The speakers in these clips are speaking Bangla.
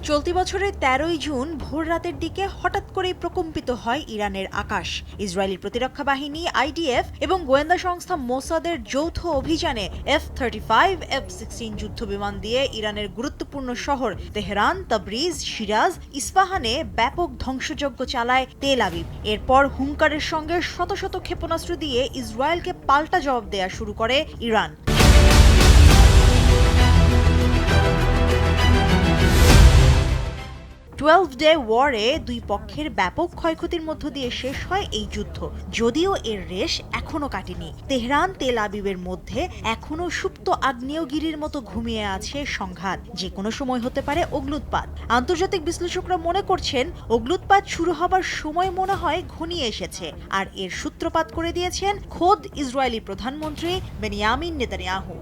চলতি বছরের ১৩ই জুন ভোর রাতের দিকে হঠাৎ করেই প্রকম্পিত হয় ইরানের আকাশ। ইসরায়েলি প্রতিরক্ষা বাহিনী আইডিএফ এবং গোয়েন্দা সংস্থা মোসাদের যৌথ অভিযানে F-35, F-16 যুদ্ধবিমান দিয়ে ইরানের গুরুত্বপূর্ণ শহর তেহরান, তাবরিজ, শিরাজ, ইস্পাহানে ব্যাপক ধ্বংসযজ্ঞ চালায় তেল আবিব। এরপর হুঙ্কারের সঙ্গে শত শত ক্ষেপণাস্ত্র দিয়ে ইসরায়েলকে পাল্টা জবাব দেয়া শুরু করে ইরান। 12-ডে ওয়ারে দুই পক্ষের ব্যাপক ক্ষয়ক্ষতির মধ্য দিয়ে শেষ হয় এই যুদ্ধ। যদিও এর রেশ এখনো কাটেনি। তেহরান তেল আবিবের মধ্যে এখনো সুপ্ত আগ্নেয়গিরির মতো ঘুমিয়ে আছে সংঘাত। যে কোনো সময় হতে পারে অগ্ন্যুৎপাত। আন্তর্জাতিক বিশ্লেষকরা মনে করছেন অগ্ন্যুৎপাত শুরু হবার সময় মনে হয় ঘনিয়ে এসেছে। আর এর সূত্রপাত করে দিয়েছেন খোদ ইসরায়েলি প্রধানমন্ত্রী বেনিয়ামিন নেতানিয়াহু।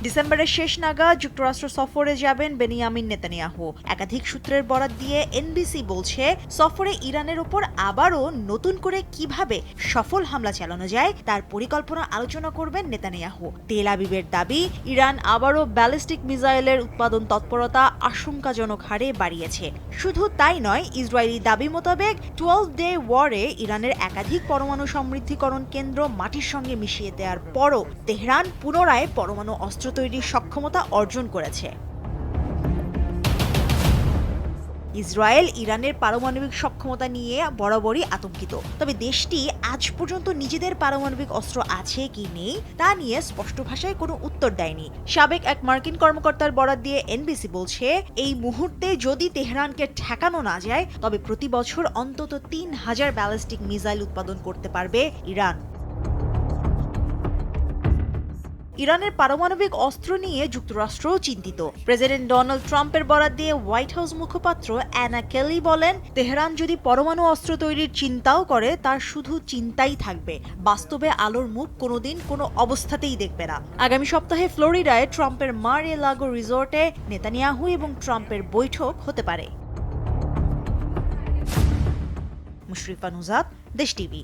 ডিসেম্বরের শেষ নাগাদ যুক্তরাষ্ট্র সফরে যাবেন বেনিয়ামিন নেতানিয়াহু। একাধিক সূত্রের বরাত দিয়ে এনবিসি বলছে, সফরে ইরানের ওপর আবারও নতুন করে কিভাবে সফল হামলা চালানো যায় তার পরিকল্পনা আলোচনা করবেন নেতানিয়াহু। তেল আবিবের দাবি, ইরান আবারও ব্যালিস্টিক মিসাইলের উৎপাদন তৎপরতা আশঙ্কাজনক হারে বাড়িয়েছে। শুধু তাই নয়, ইসরায়েলি দাবি মোতাবেক 12-ডে ওয়ারে ইরানের একাধিক পরমাণু সমৃদ্ধিকরণ কেন্দ্র মাটির সঙ্গে মিশিয়ে দেওয়ার পরও তেহরান পুনরায় পরমাণু অস্ত্র তৈরির সক্ষমতা অর্জন করেছে। ইসরায়েল ইরানের পারমাণবিক সক্ষমতা নিয়ে বরাবরই আতঙ্কিত। তবে দেশটি আজ পর্যন্ত নিজেদের পারমাণবিক অস্ত্র আছে কি নেই তা নিয়ে স্পষ্ট ভাষায় কোনো উত্তর দেয়নি। সাবেক এক মার্কিন কর্মকর্তার বরাত দিয়ে এনবিসি বলছে, এই মুহূর্তে যদি তেহরানকে ঠেকানো না যায় তবে প্রতি বছর অন্তত ৩,০০০ ব্যালিস্টিক মিসাইল উৎপাদন করতে পারবে ইরান। ইরানের পারমাণবিক অস্ত্র নিয়ে যুক্তরাষ্ট্রও চিন্তিত। প্রেসিডেন্ট ডোনাল্ড ট্রাম্পের বরাত দিয়ে হোয়াইট হাউস মুখপাত্র অ্যানা কেলি বলেন, তেহরান যদি পরমাণু অস্ত্র তৈরির চিন্তাও করে তার শুধু চিন্তাই থাকবে, বাস্তবে আলোর মুখ কোনোদিন কোনো অবস্থাতেই দেখবে না। আগামী সপ্তাহে ফ্লোরিডায় ট্রাম্পের মার-এ-লাগো রিসোর্টে নেতানিয়াহু এবং ট্রাম্পের বৈঠক হতে পারে। মুশরিফা নুজাত, দেশ টিভি।